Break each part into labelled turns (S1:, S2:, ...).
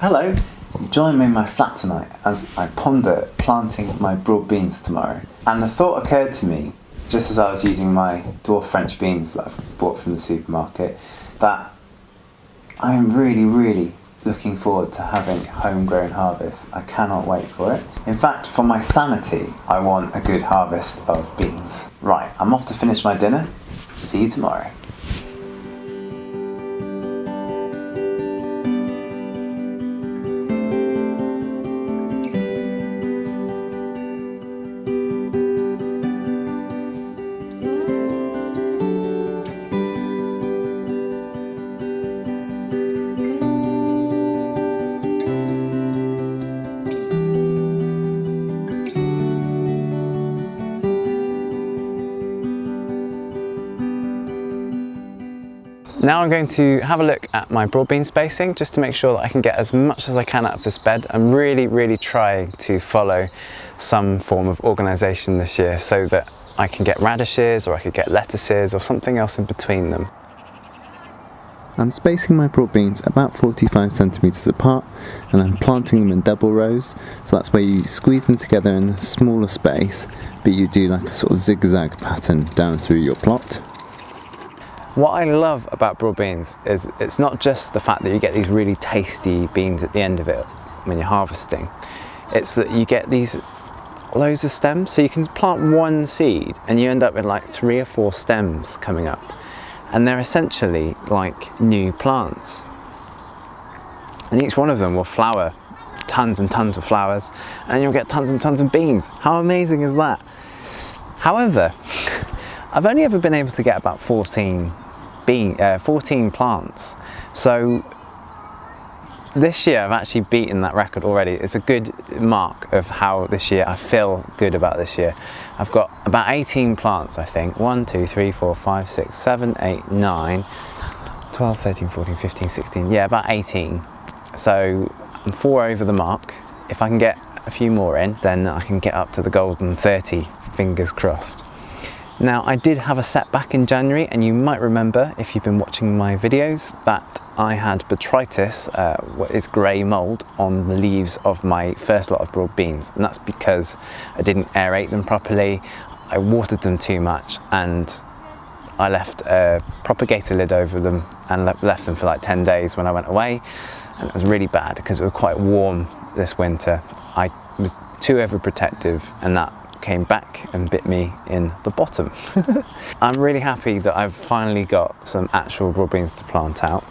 S1: Hello, join me in my flat tonight as I ponder planting my broad beans tomorrow. And the thought occurred to me, just as I was using my dwarf French beans that I've bought from the supermarket, that I am really looking forward to having homegrown harvests. I cannot wait for it. In fact, for my sanity, I want a good harvest of beans. Right, I'm off to finish my dinner. See you tomorrow.
S2: Now I'm going to have a look at my broad bean spacing just to make sure that I can get as much as I can out of this bed. I'm really trying to follow some form of organisation this year so that I can get radishes or I could get lettuces or something else in between them.
S3: I'm spacing my broad beans about 45 centimetres apart, and I'm planting them in double rows, so that's where you squeeze them together in a smaller space, but you do like a sort of zigzag pattern down through your plot.
S2: What I love about broad beans is it's not just the fact that you get these really tasty beans at the end of it when you're harvesting, it's that you get these loads of stems, so you can plant one seed and you end up with like 3 or 4 stems coming up, and they're essentially like new plants, and each one of them will flower tons and tons of flowers and you'll get tons and tons of beans. How amazing is that? However, I've only ever been able to get about 14 plants, so this year I've actually beaten that record already. It's a good mark of how this year I feel good about this year. I've got about 18 plants, I think. 1, 2, 3, 4, 5, 6, 7, 8, 9, 12, 13, 14, 15, 16, yeah, about 18. So I'm 4 over the mark. If I can get a few more in, then I can get up to the golden 30, fingers crossed. Now, I did have a setback in January, and you might remember, if you've been watching my videos, that I had botrytis, what is grey mould, on the leaves of my first lot of broad beans, and that's because I didn't aerate them properly, I watered them too much, and I left a propagator lid over them and left them for like 10 days when I went away, and it was really bad because it was quite warm this winter. I was too overprotective, and that came back and bit me in the bottom. I'm really happy that I've finally got some actual broad beans to plant out.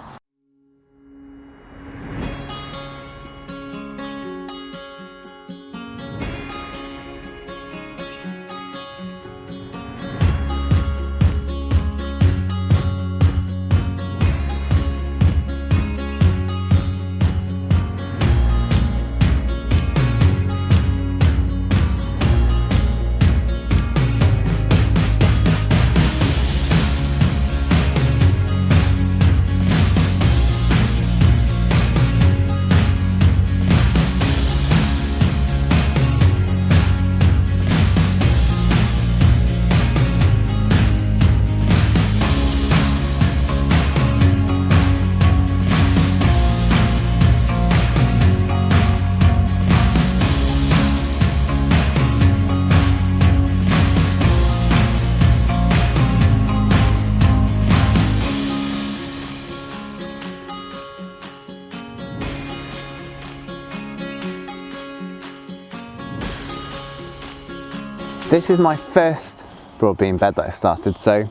S2: This is my first broad bean bed that I started, so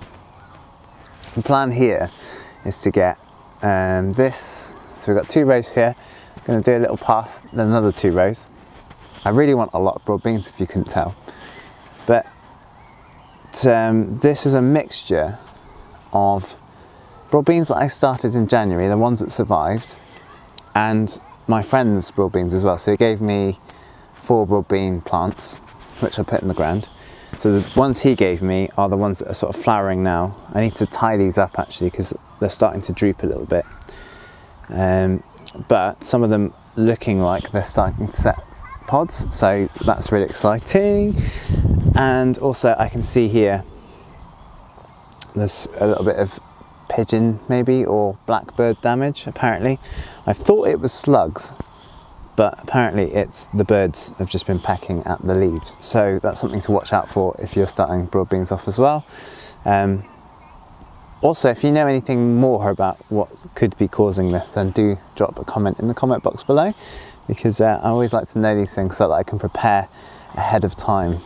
S2: the plan here is to get this, so we've got 2 rows here. I'm going to do a little path, then another 2 rows. I really want a lot of broad beans, if you couldn't tell, but this is a mixture of broad beans that I started in January, the ones that survived, and my friend's broad beans as well. So he gave me 4 broad bean plants, which I put in the ground. So the ones he gave me are the ones that are sort of flowering now. I need to tie these up actually because they're starting to droop a little bit. But some of them looking like they're starting to set pods, so that's really exciting. And also I can see here there's a little bit of pigeon maybe or blackbird damage apparently. I thought it was slugs, but apparently it's the birds have just been pecking at the leaves. So that's something to watch out for if you're starting broad beans off as well. Also, if you know anything more about what could be causing this, then do drop a comment in the comment box below, because I always like to know these things so that I can prepare ahead of time.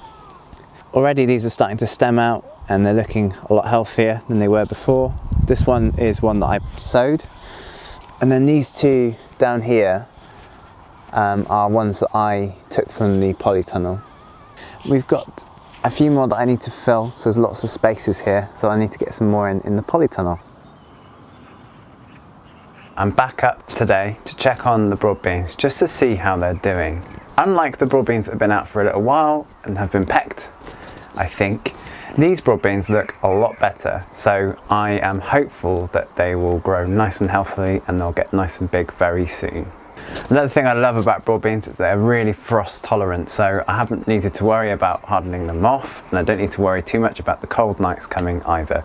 S2: Already these are starting to stem out and they're looking a lot healthier than they were before. This one is one that I sowed, and then these two down here are ones that I took from the polytunnel. We've got a few more that I need to fill, so there's lots of spaces here, so I need to get some more in the polytunnel. I'm back up today to check on the broad beans just to see how they're doing. Unlike the broad beans that have been out for a little while and have been pecked, I think, these broad beans look a lot better, so I am hopeful that they will grow nice and healthily and they'll get nice and big very soon. Another thing I love about broad beans is they're really frost tolerant, so I haven't needed to worry about hardening them off, and I don't need to worry too much about the cold nights coming either.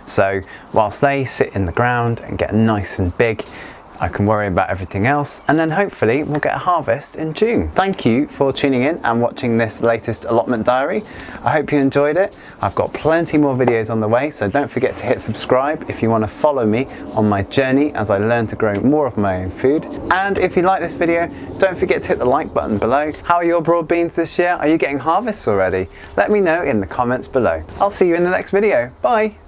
S2: So whilst they sit in the ground and get nice and big, I can worry about everything else, and then hopefully we'll get a harvest in June. Thank you for tuning in and watching this latest allotment diary. I hope you enjoyed it. I've got plenty more videos on the way, so don't forget to hit subscribe if you want to follow me on my journey as I learn to grow more of my own food. And if you like this video, don't forget to hit the like button below. How are your broad beans this year? Are you getting harvests already? Let me know in the comments below. I'll see you in the next video. Bye!